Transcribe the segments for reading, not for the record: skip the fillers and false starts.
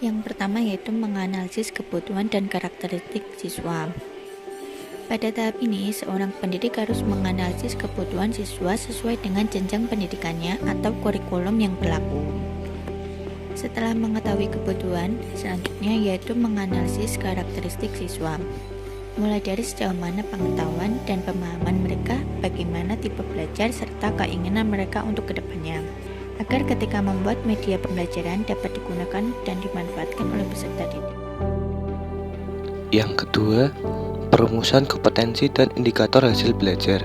Yang pertama yaitu menganalisis kebutuhan dan karakteristik siswa. Pada tahap ini, seorang pendidik harus menganalisis kebutuhan siswa sesuai dengan jenjang pendidikannya atau kurikulum yang berlaku. Setelah mengetahui kebutuhan, selanjutnya yaitu menganalisis karakteristik siswa. Mulai dari sejauh mana pengetahuan dan pemahaman mereka, bagaimana tipe belajar, serta keinginan mereka untuk kedepannya, agar ketika membuat media pembelajaran dapat digunakan dan dimanfaatkan oleh peserta didik. Yang kedua, perumusan kompetensi dan indikator hasil belajar.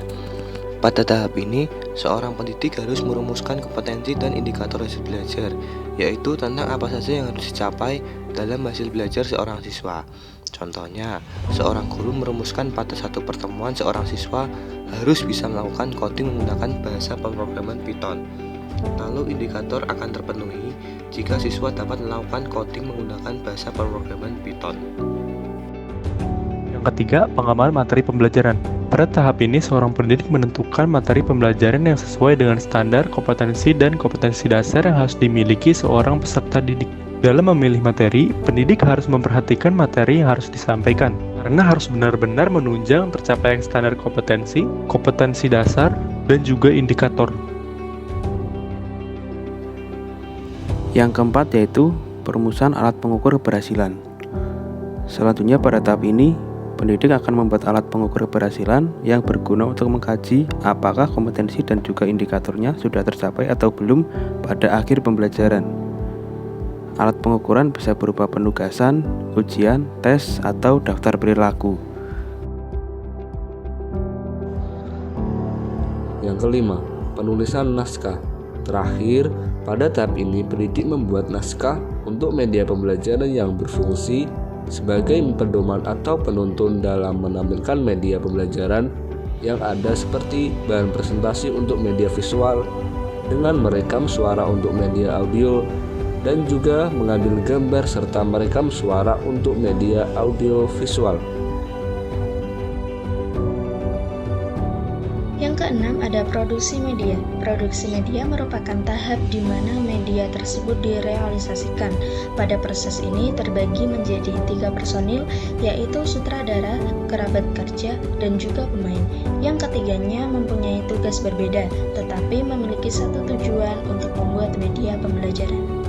Pada tahap ini, seorang pendidik harus merumuskan kompetensi dan indikator hasil belajar, yaitu tentang apa saja yang harus dicapai dalam hasil belajar seorang siswa. Contohnya, seorang guru merumuskan pada satu pertemuan seorang siswa harus bisa melakukan coding menggunakan bahasa pemrograman Python. Lalu indikator akan terpenuhi jika siswa dapat melakukan coding menggunakan bahasa pemrograman Python. Yang ketiga, pengembangan materi pembelajaran. Pada tahap ini, seorang pendidik menentukan materi pembelajaran yang sesuai dengan standar kompetensi dan kompetensi dasar yang harus dimiliki seorang peserta didik. Dalam memilih materi, pendidik harus memperhatikan materi yang harus disampaikan, karena harus benar-benar menunjang tercapaian standar kompetensi, kompetensi dasar, dan juga indikator. Yang keempat yaitu perumusan alat pengukur keberhasilan. Selanjutnya pada tahap ini, pendidik akan membuat alat pengukur keberhasilan yang berguna untuk mengkaji apakah kompetensi dan juga indikatornya sudah tercapai atau belum pada akhir pembelajaran. Alat pengukuran bisa berupa penugasan, ujian, tes, atau daftar perilaku. Yang kelima, penulisan naskah. Terakhir, pada tahap ini pendidik membuat naskah untuk media pembelajaran yang berfungsi sebagai pedoman atau penuntun dalam menampilkan media pembelajaran yang ada, seperti bahan presentasi untuk media visual dengan merekam suara untuk media audio, dan juga mengambil gambar serta merekam suara untuk media audio visual. Yang keenam ada produksi media. Produksi media merupakan tahap di mana media tersebut direalisasikan. Pada proses ini terbagi menjadi 3 personil, yaitu sutradara, kerabat kerja, dan juga pemain. Yang ketiganya mempunyai tugas berbeda, tetapi memiliki satu tujuan untuk membuat media pembelajaran.